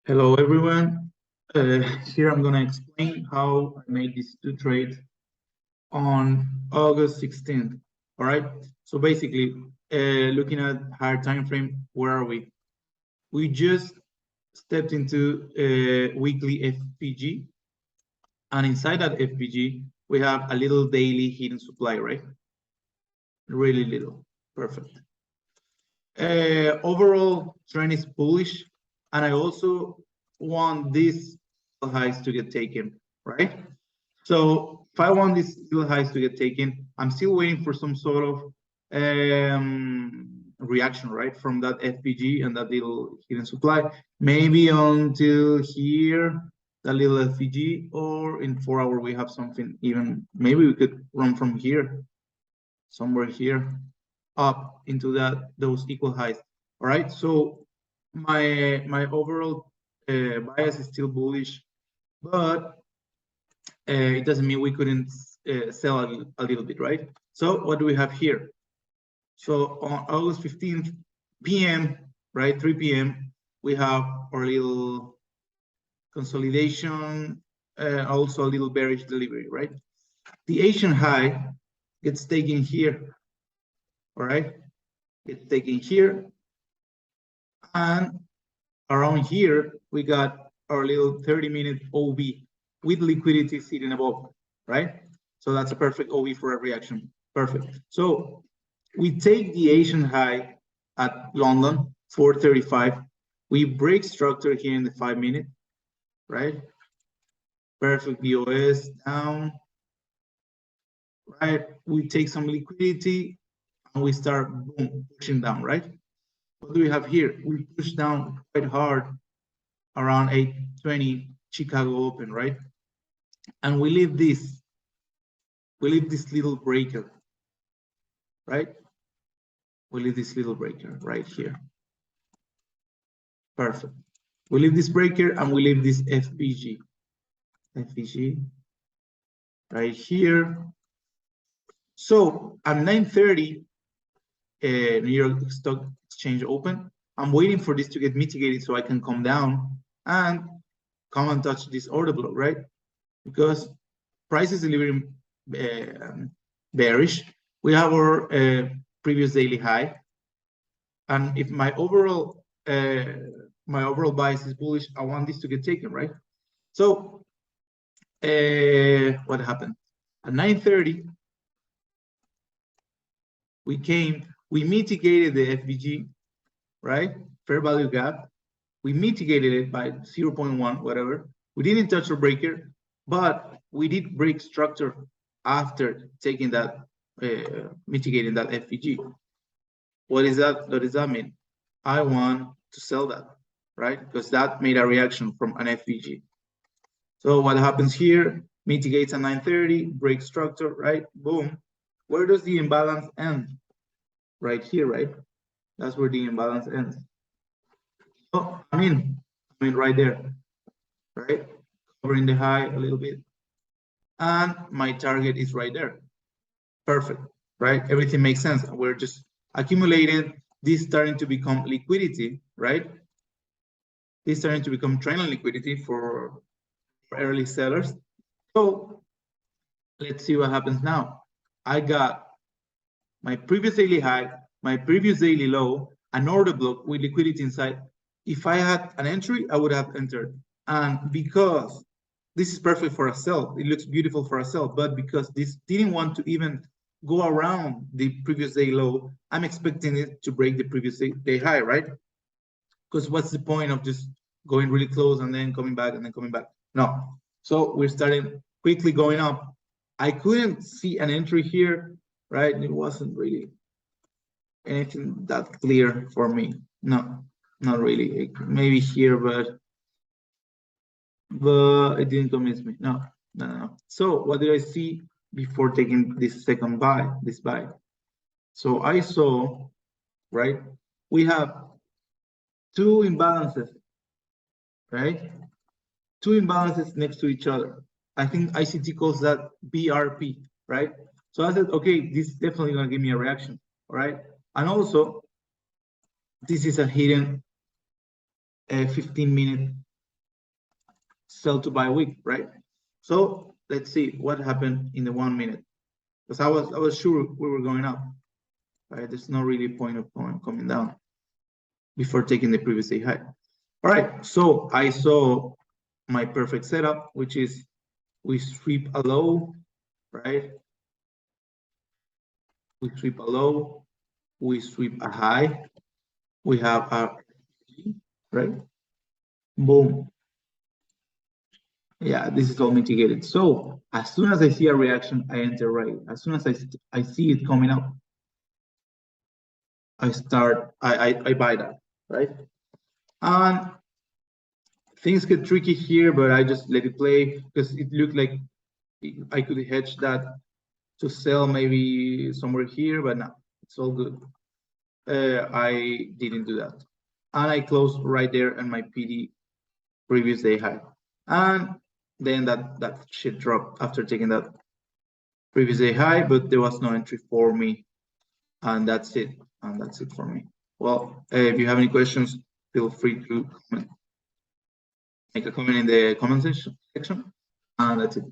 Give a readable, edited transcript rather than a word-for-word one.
Hello everyone. Here I'm going to explain how I made these two trades on August 16th. All right. So basically, looking at higher time frame, where are we? We just stepped into a weekly FPG, and inside that FPG, we have a little daily hidden supply, right? Really little. Perfect. Overall trend is bullish, and I also want these highs to get taken, right? So if I want these little highs to get taken, I'm still waiting for some sort of reaction, right, from that FPG and that little hidden supply. Maybe until here, that little FPG, or in 4 hours we have something even. Maybe we could run from here, somewhere here, up into those equal highs. All right. So my overall bias is still bullish, but it doesn't mean we couldn't sell a little bit, right? So what do we have here? So on August 15th p.m., right, 3 p.m., we have our little consolidation, also a little bearish delivery, right? The Asian high gets taken here, all right? It's taken here, and around here, we got our little 30-minute OB with liquidity sitting above, right? So that's a perfect OB for a reaction. Perfect. So we take the Asian high at London, 435. We break structure here in the 5-minute, right? Perfect BOS down, right? We take some liquidity and we start boom, pushing down, right? What do we have here? We push down quite hard around 8:20 Chicago Open, right? And we leave this little breaker, right? We leave this little breaker right here. Perfect. We leave this breaker and we leave this FPG right here. So at 9:30, New York Stock Exchange Open, I'm waiting for this to get mitigated so I can come down and come and touch this order block, right? Because price is delivering bearish. We have our previous daily high, and if my overall bias is bullish, I want this to get taken, right? So what happened at 9:30? We mitigated the FBG, right? Fair value gap. We mitigated it by 0.1, whatever. We didn't touch our breaker, but we did break structure after taking that, mitigating that FPG. What is that? What does that mean? I want to sell that, right? Because that made a reaction from an FPG. So what happens here? Mitigates at 9:30, break structure, right? Boom. Where does the imbalance end? Right here, right? That's where the imbalance ends. Oh, I mean right there, right? Covering the high a little bit. And my target is right there. Perfect, right? Everything makes sense. We're just accumulating this starting to become liquidity, right? This starting to become trailing liquidity for early sellers. So let's see what happens now. I got my previous daily high, my previous daily low, an order block with liquidity inside. If I had an entry, I would have entered. And because this is perfect for a sell, it looks beautiful for a sell, but because this didn't want to even go around the previous day low, I'm expecting it to break the previous day high, right? Because what's the point of just going really close and then coming back and then coming back? No. So we're starting quickly going up. I couldn't see an entry here, right? It wasn't really anything that clear for me. No, not really. Maybe here, but it didn't convince me. No. So what did I see before taking this second buy, this buy? So I saw, right? We have two imbalances, right? Two imbalances next to each other. I think ICT calls that BRP, right? So I said, okay, this is definitely gonna give me a reaction, all right? And also, this is a hidden 15-minute sell to buy week, right? So let's see what happened in the 1 minute, because I was sure we were going up, right? There's no really point of coming down before taking the previous day high. All right, so I saw my perfect setup, which is we sweep a low, right? We sweep a low, we sweep a high, we have a, right? Boom. Yeah, this is all mitigated. So as soon as I see a reaction, I enter right. As soon as I see it coming up, I buy that, right? And things get tricky here, but I just let it play because it looked like I could hedge that to sell maybe somewhere here, but no, it's all good. I didn't do that. And I closed right there on my PD previous day high. And then that shit dropped after taking that previous day high, but there was no entry for me. And that's it. And that's it for me. Well, if you have any questions, feel free to comment. Make a comment in the comment section. And that's it.